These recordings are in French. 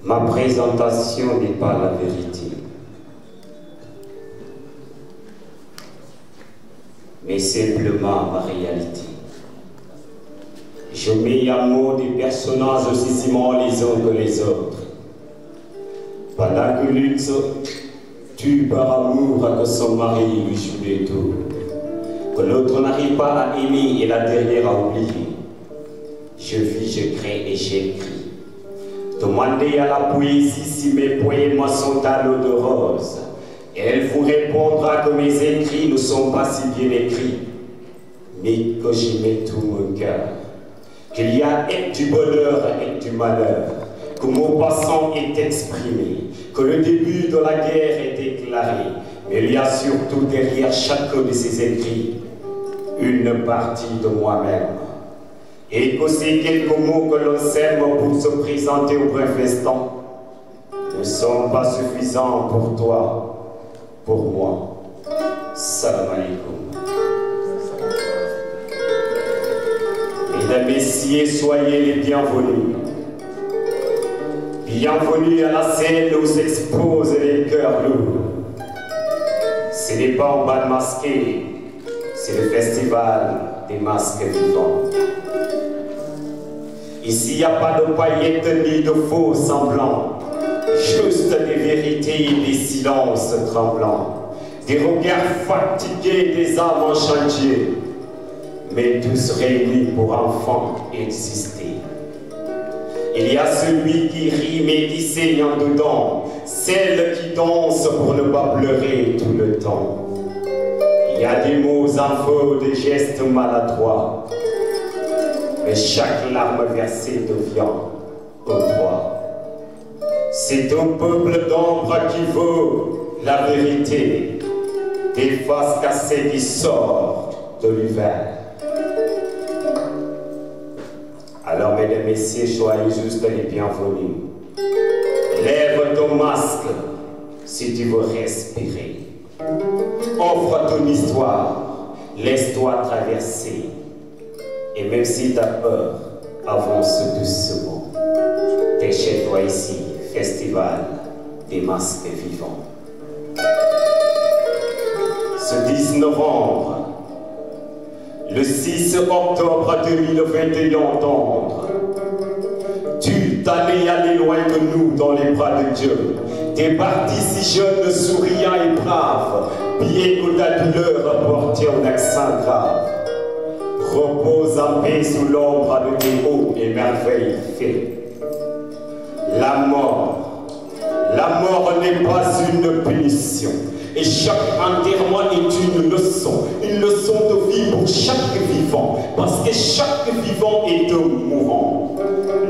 Ma présentation n'est pas la vérité, mais simplement ma réalité. Je mets à mots des personnages aussi aimants les uns que les autres. Pendant que Lutz tue par amour que son mari lui joue des tours, que l'autre n'arrive pas à aimer et la dernière à oublier. Je vis, je crée et j'écris. Demandez à la poésie si mes poèmes sont à l'eau de rose. Elle vous répondra que mes écrits ne sont pas si bien écrits, mais que j'y mets tout mon cœur. Qu'il y a et du bonheur et du malheur, que mon passant est exprimé, que le début de la guerre est déclaré, mais il y a surtout derrière chacun de ces écrits une partie de moi-même. Et que ces quelques mots que l'on sème pour se présenter au bref instant ne sont pas suffisants pour toi, pour moi. Salam alaikum. Mesdames, Messieurs, soyez les bienvenus. Bienvenue à la scène où s'exposent les cœurs lourds. Ce n'est pas un bal masqué, c'est le festival des masques vivants. Ici, il n'y a pas de paillettes ni de faux semblants, juste des vérités et des silences tremblants, des regards fatigués, des âmes en chantier, mais tous réunis pour enfin exister. Il y a celui qui rit mais qui saigne en dedans, celle qui danse pour ne pas pleurer tout le temps. Il y a des mots en faux, des gestes maladroits, mais chaque larme versée devient un droit. C'est un peuple d'ombre qui veut la vérité, des faces cassées qui sortent de l'hiver. Alors, mesdames, messieurs, soyez juste les bienvenus. Lève ton masque si tu veux respirer. Offre ton histoire, laisse-toi traverser. Et même si tu as peur, avance doucement. T'es chez toi ici, festival des masques vivants. Ce 10 novembre, le 6 octobre 2021, entendre. Tu t'allais aller loin de nous dans les bras de Dieu. T'es parti si jeune, souriant et brave, bien que ta douleur portait un accent grave. Repose en paix sous l'ombre de tes hauts et merveilles faits. La mort n'est pas une punition. Et chaque enterrement est une leçon de vie pour chaque vivant, parce que chaque vivant est un mourant.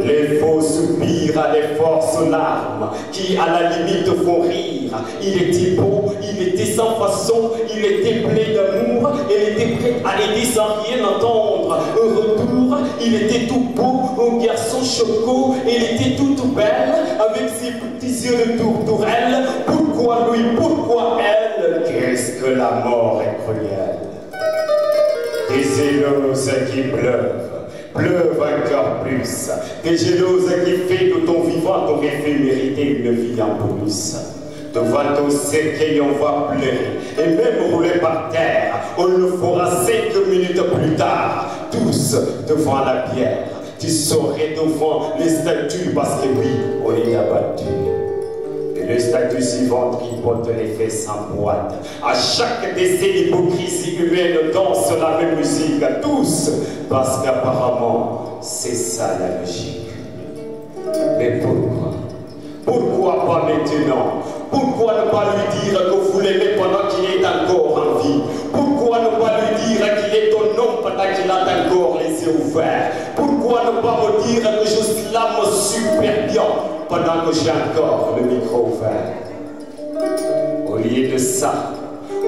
Les faux soupirs à les forces larmes, qui à la limite font rire. Il était beau, il était sans façon, il était plein d'amour, elle était prête à l'aider sans rien entendre. Un retour, il était tout beau, un garçon choco, elle était toute belle, avec ses petits yeux de tourterelle. Pourquoi lui, pourquoi elle? Qu'est-ce que la mort est cruelle. Des zéleuses qui pleuvent encore plus. Des jalouses qui fait de ton vivant t'aurait fait mériter une vie en bonus. Devant ton cercueil on va pleurer et même rouler par terre. On le fera 5 minutes plus tard, tous devant la pierre. Tu serais devant les statues parce que oui, on est abattu. Le statut suivant tripote les fesses en boîte. À chaque décès, l'hypocrisie humaine danse la même musique à tous, parce qu'apparemment, c'est ça la logique. Mais pourquoi? Pourquoi pas maintenant? Pourquoi ne pas lui dire que vous l'aimez pendant qu'il est encore en vie? Pourquoi ne pas lui dire qu'il est ton homme pendant qu'il a encore les yeux ouverts? Pourquoi ne pas me dire que je slame super bien pendant que j'ai encore le micro ouvert? Au lieu de ça,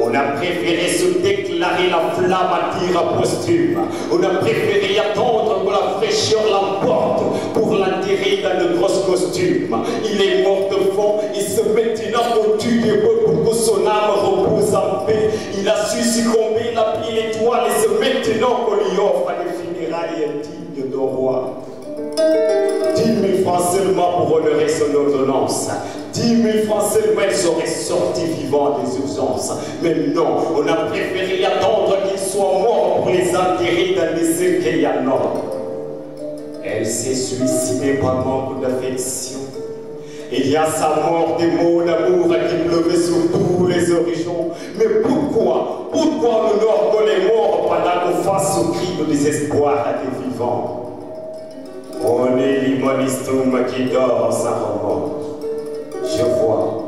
on a préféré se déclarer la flamme à tir posthume. On a préféré attendre que la fraîcheur l'emporte pour l'enterrer dans de grosses costumes. Il est mort de fond, il se maintenant au-dessus des bœufs pour que son âme repose en paix. Il a su succomber la pied l'étoile et c'est maintenant qu'on lui offre des funérailles indignes de roi. 10 000 francs seulement pour honorer son ordonnance. 10 000 francs seulement, elle serait sortie vivant des urgences. Mais non, on a préféré attendre qu'il soit mort pour les enterrer dans les cercueils à Nord. Elle s'est suicidée par manque d'affection. Il y a sa mort des mots d'amour qui pleuraient sur tous les horizons. Mais pourquoi on honore qu'on est mort pendant qu'on fasse ce cri de désespoir à des vivants? On est l'immonistum qui dort sans remords. Je vois,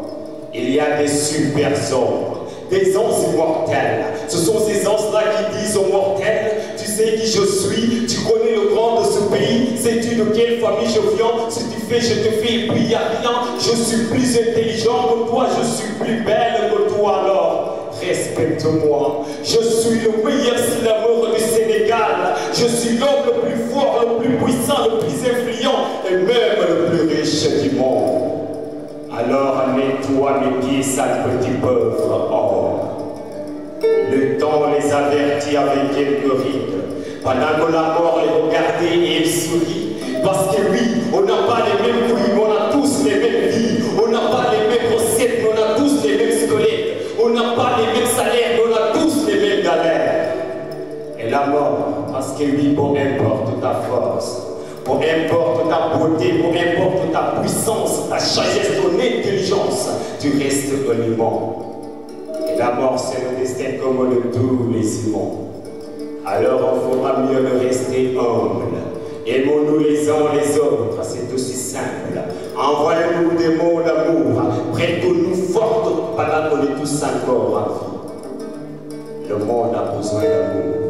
il y a des super hommes, des anges immortels. Ce sont ces anges-là qui disent aux mortels: tu sais qui je suis, tu connais le grand de ce pays, sais-tu de quelle famille je viens, si tu fais, je te fais, et puis il n'y a rien. Je suis plus intelligent que toi, je suis plus belle que toi, alors respecte-moi. Je suis le meilleur slameur du Sénégal. Je suis l'homme le plus fort, le plus puissant, le plus influent et même le plus riche du monde. Alors mets-toi mes pieds, sale petit pauvre homme. Le temps les avertit avec quelques rides. Pendant que la mort les regardait et il sourit. Parce que oui, on n'a pas les mêmes fruits, mais on a tous les mêmes vies. On n'a pas les mêmes recettes, mais on a tous les mêmes squelettes. On n'a pas les mêmes salaires, mais on a tous les mêmes galères. Et la mort, parce que oui, peu importe ta force, peu importe ta beauté, peu importe ta puissance, ta sagesse, ton intelligence, tu restes un humain. Et la mort, c'est le destin commun de tous les humains. Alors on fera mieux de rester humble. Aimons-nous les uns les autres, c'est aussi simple. Envoyez-nous des mots d'amour, prêtons-nous fortes pendant qu'on est tous encore en vie. Le monde a besoin d'amour.